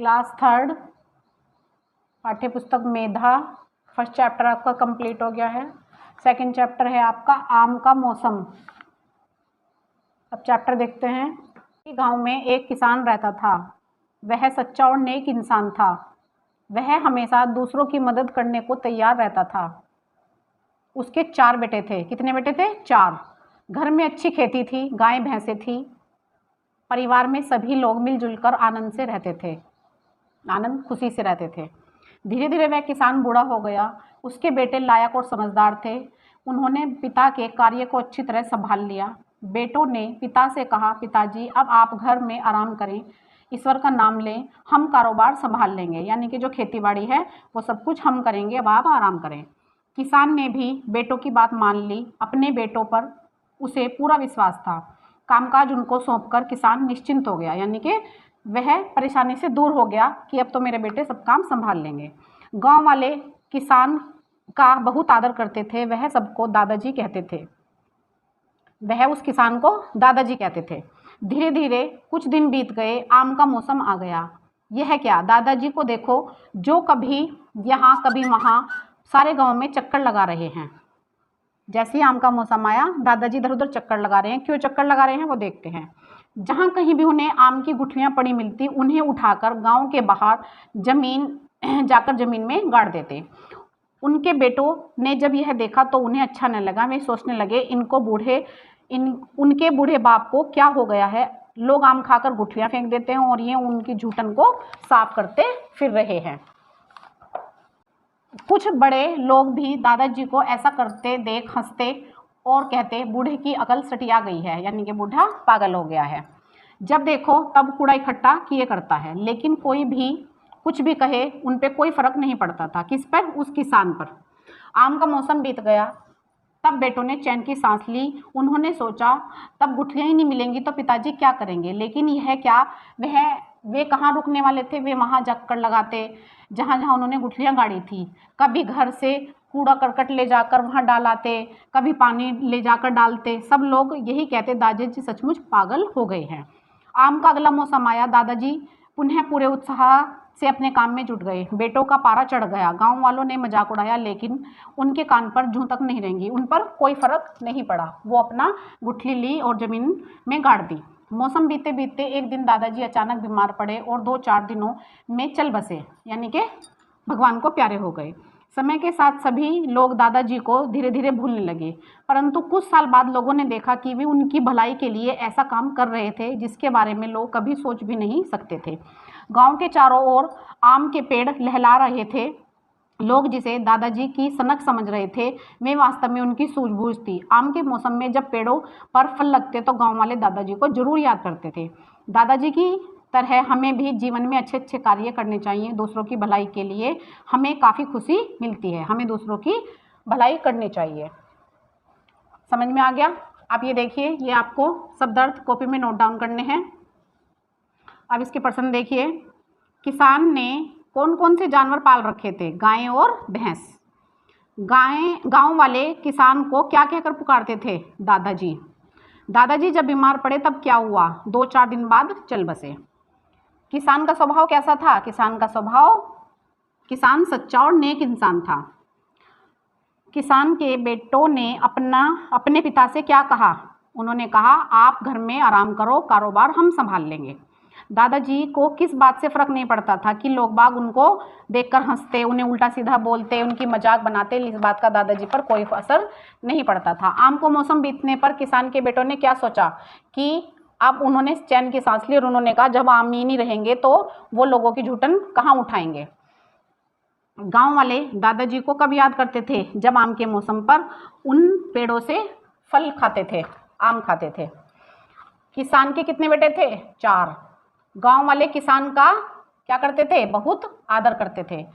Class third पाठ्य पुस्तक मेधा first chapter आपका कंप्लीट हो गया है। सेकंड चैप्टर है आपका आम का मौसम। अब चैप्टर देखते हैं। गांव में एक किसान रहता था। वह सच्चा और नेक इंसान था। वह हमेशा दूसरों की मदद करने को तैयार रहता था। उसके 4 बेटे थे। कितने बेटे थे? 4। घर में अच्छी खेती थी, गाय भैंसें थी। परिवार में सभी लोग मिलजुल कर आनंद से रहते थे, आनंद खुशी से रहते थे। धीरे धीरे वह किसान बूढ़ा हो गया। उसके बेटे लायक और समझदार थे। उन्होंने पिता के कार्य को अच्छी तरह संभाल लिया। बेटों ने पिता से कहा, पिताजी अब आप घर में आराम करें, ईश्वर का नाम लें, हम कारोबार संभाल लेंगे, यानी कि जो खेतीबाड़ी है वो सब कुछ हम करेंगे, अब आप आराम करें। किसान ने भी बेटों की बात मान ली। अपने बेटों पर उसे पूरा विश्वास था। कामकाज उनको सौंपकर किसान निश्चिंत हो गया, यानी कि वह परेशानी से दूर हो गया कि अब तो मेरे बेटे सब काम संभाल लेंगे। गांव वाले किसान का बहुत आदर करते थे। वह सबको दादाजी कहते थे। वह उस किसान को दादाजी कहते थे। धीरे धीरे कुछ दिन बीत गए। आम का मौसम आ गया। यह क्या, दादाजी को देखो, जो कभी यहाँ कभी वहाँ सारे गांव में चक्कर लगा रहे हैं। जैसे ही आम का मौसम आया, दादाजी इधर उधर चक्कर लगा रहे हैं। क्यों चक्कर लगा रहे हैं वो देखते हैं। जहाँ कहीं भी उन्हें आम की गुठलियाँ पड़ी मिलती, उन्हें उठाकर गांव के बाहर जाकर जमीन में गाड़ देते। उनके बेटों ने जब यह देखा तो उन्हें अच्छा न लगा। वे सोचने लगे, उनके बूढ़े बाप को क्या हो गया है। लोग आम खाकर गुठलियाँ फेंक देते हैं और ये उनकी जूठन को साफ करते फिर रहे हैं। कुछ बड़े लोग भी दादाजी को ऐसा करते देख हंसते और कहते, बूढ़े की अकल सटिया गई है, यानी कि बूढ़ा पागल हो गया है। जब देखो तब कूड़ा इकट्ठा किए करता है। लेकिन कोई भी कुछ भी कहे, उन पे कोई फर्क नहीं पड़ता था। किस पर? उस किसान पर। आम का मौसम बीत गया। तब बेटों ने चैन की सांस ली। उन्होंने सोचा, तब गुठलियाँ ही नहीं मिलेंगी तो पिताजी क्या करेंगे। लेकिन यह क्या, वे कहाँ रुकने वाले थे। वे वहाँ चक्कर लगाते जहाँ जहाँ उन्होंने गुठलियाँ गाड़ी थी। कभी घर से कूड़ा करकट ले जाकर वहाँ डालाते, कभी पानी ले जाकर डालते। सब लोग यही कहते, दादाजी सचमुच पागल हो गए हैं। आम का अगला मौसम आया। दादाजी पुनः पूरे उत्साह से अपने काम में जुट गए। बेटों का पारा चढ़ गया। गांव वालों ने मजाक उड़ाया, लेकिन उनके कान पर जूं तक नहीं रेंगी। उन पर कोई फर्क नहीं पड़ा। वो अपना गुठली ली और जमीन में गाड़ दी। मौसम बीते बीते एक दिन दादाजी अचानक बीमार पड़े और 2-4 दिनों में चल बसे, यानी कि भगवान को प्यारे हो गए। समय के साथ सभी लोग दादाजी को धीरे धीरे भूलने लगे। परंतु कुछ साल बाद लोगों ने देखा कि वे उनकी भलाई के लिए ऐसा काम कर रहे थे जिसके बारे में लोग कभी सोच भी नहीं सकते थे। गांव के चारों ओर आम के पेड़ लहला रहे थे। लोग जिसे दादाजी की सनक समझ रहे थे, वे वास्तव में उनकी सूझबूझ थी। आम के मौसम में जब पेड़ों पर फल लगते तो गांव वाले दादाजी को जरूर याद करते थे। दादाजी की तरह हमें भी जीवन में अच्छे अच्छे कार्य करने चाहिए। दूसरों की भलाई के लिए हमें काफ़ी खुशी मिलती है। हमें दूसरों की भलाई करनी चाहिए। समझ में आ गया? आप ये देखिए, ये आपको शब्दार्थ कॉपी में नोट डाउन करने हैं। अब इसके प्रश्न देखिए। किसान ने कौन कौन से जानवर पाल रखे थे? गाय और भैंस। गांव वाले किसान को क्या कहकर पुकारते थे? दादाजी। दादाजी जब बीमार पड़े तब क्या हुआ? 2-4 दिन बाद चल बसे। किसान का स्वभाव कैसा था? किसान सच्चा और नेक इंसान था। किसान के बेटों ने अपने पिता से क्या कहा? उन्होंने कहा, आप घर में आराम करो, कारोबार हम संभाल लेंगे। दादाजी को किस बात से फ़र्क नहीं पड़ता था कि लोग बाग उनको देखकर हंसते, उन्हें उल्टा सीधा बोलते, उनकी मजाक बनाते। इस बात का दादाजी पर कोई असर नहीं पड़ता था। आम को मौसम बीतने पर किसान के बेटों ने क्या सोचा कि अब उन्होंने चैन की सांस ली और उन्होंने कहा, जब आम ही नहीं रहेंगे तो वो लोगों की झूठन कहाँ उठाएंगे। गांव वाले दादाजी को कब याद करते थे? जब आम के मौसम पर उन पेड़ों से फल खाते थे, आम खाते थे। किसान के कितने बेटे थे? 4। गांव वाले किसान का क्या करते थे? बहुत आदर करते थे।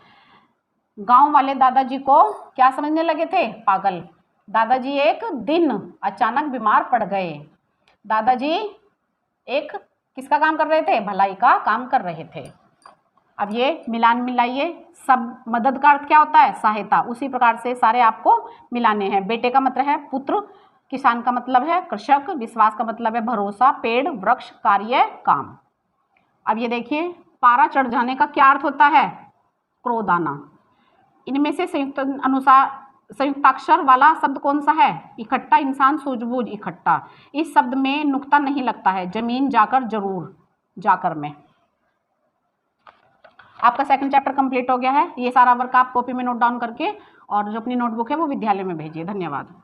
गांव वाले दादाजी को क्या समझने लगे थे? पागल। दादाजी एक दिन अचानक बीमार पड़ गए। दादाजी एक किसका काम कर रहे थे? भलाई का काम कर रहे थे। अब ये मिलान मिलाइए। सब मदद का अर्थ क्या होता है? सहायता। उसी प्रकार से सारे आपको मिलाने हैं। बेटे का मतलब है पुत्र, किसान का मतलब है कृषक, विश्वास का मतलब है भरोसा, पेड़, वृक्ष, कार्य, काम। अब ये देखिए, पारा चढ़ जाने का क्या अर्थ होता है? क्रोध आना। इनमें से संयुक्ताक्षर वाला शब्द कौन सा है? इकट्ठा, इंसान, सूझबूझ, इकट्ठा। इस शब्द में नुक्ता नहीं लगता है, जमीन जाकर, जरूर जाकर में। आपका सेकंड चैप्टर कंप्लीट हो गया है। ये सारा वर्क आप कॉपी में नोट डाउन करके और जो अपनी नोटबुक है वो विद्यालय में भेजिए। धन्यवाद।